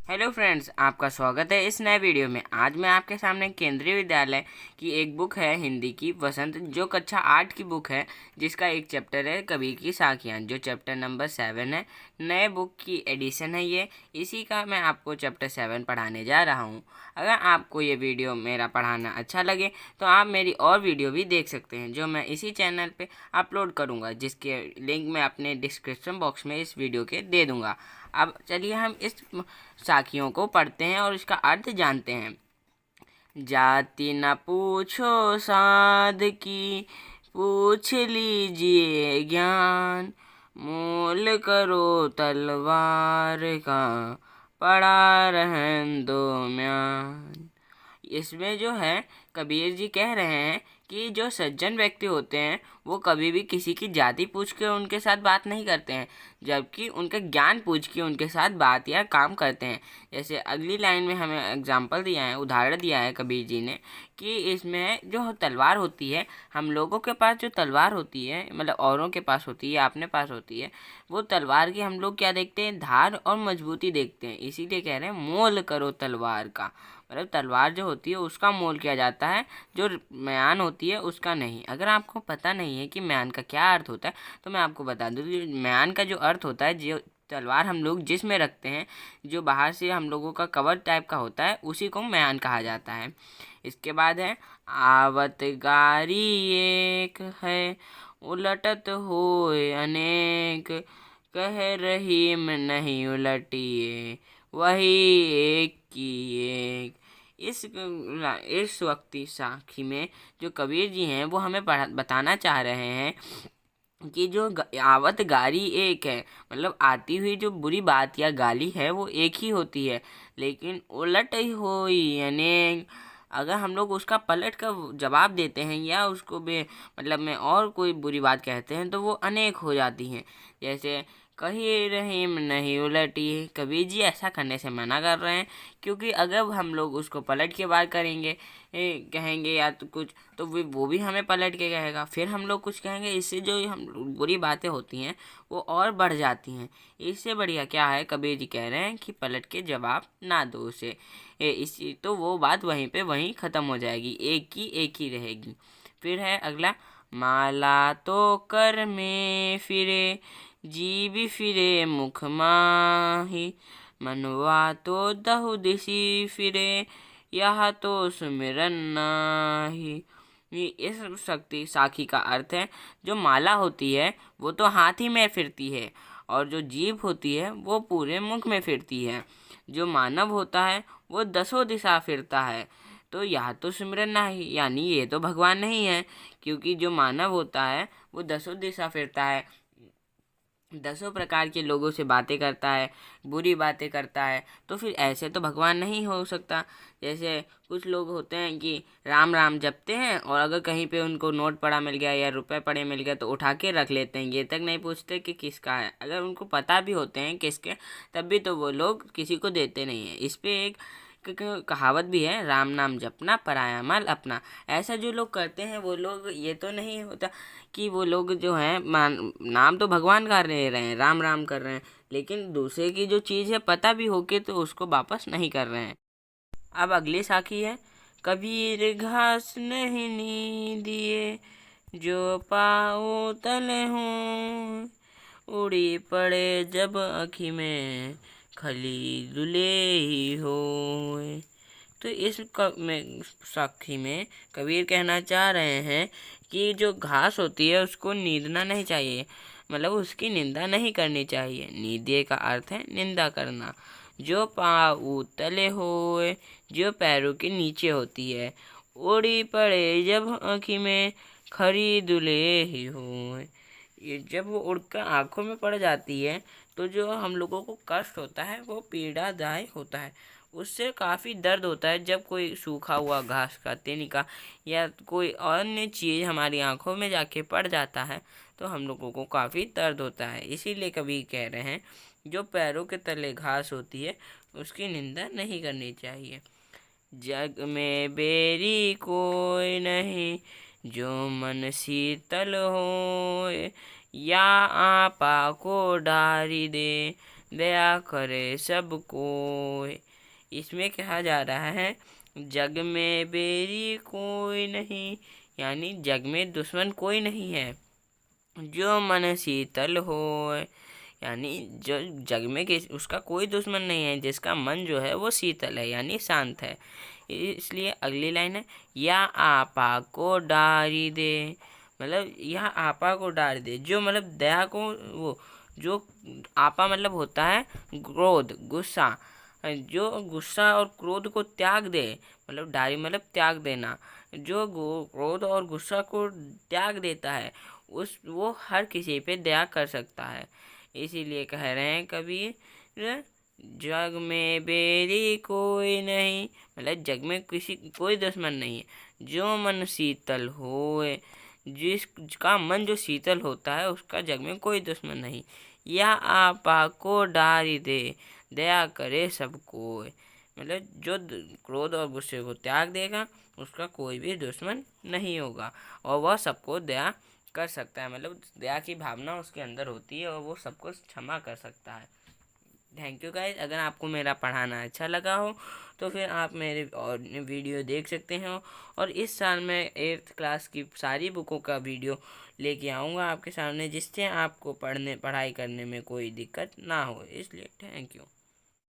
Hello friends, आपका स्वागत है इस नए वीडियो में। आज मैं आपके सामने केंद्रीय विद्यालय की एक बुक है हिंदी की वसंत, जो कक्षा 8 की बुक है, जिसका एक चैप्टर है कबीर की साखियाँ, जो चैप्टर नंबर 7 है। नए बुक की एडिशन है ये, इसी का मैं आपको चैप्टर 7 पढ़ाने जा रहा हूँ। अगर आपको ये वीडियो मेरा पढ़ाना अच्छा लगे तो आप मेरी और वीडियो भी देख सकते हैं, जो मैं इसी चैनल पर अपलोड करूँगा, जिसके लिंक मैं अपने डिस्क्रिप्शन बॉक्स में इस वीडियो के दे दूँगा। अब चलिए हम इस साखियों को पढ़ते हैं और इसका अर्थ जानते हैं। जाति न पूछो साध की, पूछ लीजिए ज्ञान। मोल करो तलवार का, पड़ा रहन दो म्यान। इसमें जो है कबीर जी कह रहे हैं कि जो सज्जन व्यक्ति होते हैं वो कभी भी किसी की जाति पूछ के उनके साथ बात नहीं करते हैं, जबकि उनका ज्ञान पूछ के उनके साथ बात या काम करते हैं। जैसे अगली लाइन में हमें एग्जाम्पल दिया है, उदाहरण दिया है कबीर जी ने, कि इसमें जो तलवार होती है, हम लोगों के पास जो तलवार होती है, मतलब औरों के पास होती है, अपने पास होती है, वो तलवार की हम लोग क्या देखते हैं, धार और मजबूती देखते हैं। इसीलिए कह रहे हैं मोल करो तलवार का, मतलब तलवार जो होती है उसका मोल किया जाता है, जो म्यान होती है उसका नहीं। अगर आपको पता नहीं है कि म्यान का क्या अर्थ होता है तो मैं आपको बता दूं कि म्यान का जो अर्थ होता है, जो तलवार हम लोग जिसमें रखते हैं, जो बाहर से हम लोगों का कवर टाइप का होता है, उसी को म्यान कहा जाता है। इसके बाद है आवत गारी एक है, उलटत होए अनेक। कह रहीम नहीं उलटिए, वही एक की एक। इस वक्ती साखी में जो कबीर जी हैं वो हमें बताना चाह रहे हैं कि जो आवत गारी एक है, मतलब आती हुई जो बुरी बात या गाली है वो एक ही होती है, लेकिन उलट होई अनेक। अगर हम लोग उसका पलट कर जवाब देते हैं या उसको मतलब में और कोई बुरी बात कहते हैं तो वो अनेक हो जाती हैं। जैसे कही रहीम नहीं उलटी, कबीर जी ऐसा करने से मना कर रहे हैं, क्योंकि अगर हम लोग उसको पलट के बात करेंगे, कहेंगे या तो कुछ, तो वो भी हमें पलट के कहेगा, फिर हम लोग कुछ कहेंगे, इससे जो हम बुरी बातें होती हैं वो और बढ़ जाती हैं। इससे बढ़िया क्या है, कबीर जी कह रहे हैं कि पलट के जवाब ना दो उसे, इसी तो वो बात वहीं पे वहीं ख़त्म हो जाएगी, एक की एक ही रहेगी। फिर है अगला, माला तो कर में फिरे, जीव फिरे मुख माही। मनवा तो दहु दिसी फिरे, यह तो सुमिरन नाही। ये इस शक्ति साखी का अर्थ है, जो माला होती है वो तो हाथ ही में फिरती है, और जो जीभ होती है वो पूरे मुख में फिरती है। जो मानव होता है वो दसों दिशा फिरता है। तो यह तो सिमरन नहीं, यानी ये तो भगवान नहीं है, क्योंकि जो मानव होता है वो दसों दिशा फिरता है, दसों प्रकार के लोगों से बातें करता है, बुरी बातें करता है, तो फिर ऐसे तो भगवान नहीं हो सकता। जैसे कुछ लोग होते हैं कि राम राम जपते हैं, और अगर कहीं पे उनको नोट पड़ा मिल गया या रुपए पड़े मिल गया तो उठा के रख लेते हैं, ये तक नहीं पूछते कि किसका है। अगर उनको पता भी होते हैं किसके, तब भी तो वो लोग किसी को देते नहीं हैं। इस पे एक कहावत भी है, राम नाम जपना पराया माल अपना। ऐसा जो लोग करते हैं वो लोग, ये तो नहीं होता कि वो लोग जो हैं नाम तो भगवान का ले रहे हैं, राम राम कर रहे हैं, लेकिन दूसरे की जो चीज़ है पता भी होके तो उसको वापस नहीं कर रहे हैं। अब अगली साखी है, कबीर घास नहीं नी दिए, जो पाओ तले हों। उड़ी पड़े जब आँखी में, खली दुले ही होए। तो इस साखी में कबीर कहना चाह रहे हैं कि जो घास होती है उसको नीदना नहीं चाहिए, मतलब उसकी निंदा नहीं करनी चाहिए। नीदे का अर्थ है निंदा करना। जो पाँव तले होए, जो पैरों के नीचे होती है। उड़ी पड़े जब आँखी में, खरी दुले ही होए। ये जब वो उड़कर आँखों में पड़ जाती है तो जो हम लोगों को कष्ट होता है वो पीड़ादायक होता है, उससे काफ़ी दर्द होता है। जब कोई सूखा हुआ घास का तिनका या कोई अन्य चीज़ हमारी आंखों में जाके पड़ जाता है तो हम लोगों को काफ़ी दर्द होता है। इसीलिए कभी कह रहे हैं जो पैरों के तले घास होती है उसकी निंदा नहीं करनी चाहिए। जग में बेरी कोई नहीं, जो मन शीतल होए। या आपा को डारी दे, दया करे सबको। इसमें कहा जा रहा है जग में बैरी कोई नहीं, यानी जग में दुश्मन कोई नहीं है। जो मन शीतल हो, यानी जो जग में उसका कोई दुश्मन नहीं है, जिसका मन जो है वो शीतल है यानी शांत है। इसलिए अगली लाइन है या आपा को डारी दे, मतलब यह आपा को डारी दे, जो मतलब दया को वो जो आपा मतलब होता है क्रोध गुस्सा, जो गुस्सा और क्रोध को त्याग दे, मतलब डारी मतलब त्याग देना, जो क्रोध और गुस्सा को त्याग देता है वो हर किसी पे दया कर सकता है। इसीलिए कह रहे हैं कबीर जग में बैरी कोई नहीं, मतलब जग में किसी कोई दुश्मन नहीं है। जो मन शीतल होए, जिसका मन जो शीतल होता है उसका जग में कोई दुश्मन नहीं। या आपा को डारी दे, दया करे सबको, मतलब जो क्रोध और गुस्से को त्याग देगा उसका कोई भी दुश्मन नहीं होगा और वह सबको दया कर सकता है, मतलब दया की भावना उसके अंदर होती है और वो सबको क्षमा कर सकता है। Thank you guys. अगर आपको मेरा पढ़ाना अच्छा लगा हो तो फिर आप मेरे और वीडियो देख सकते हैं, और इस साल मैं 8th क्लास की सारी बुकों का वीडियो लेके आऊँगा आपके सामने, जिससे आपको पढ़ाई करने में कोई दिक्कत ना हो। इसलिए थैंक यू।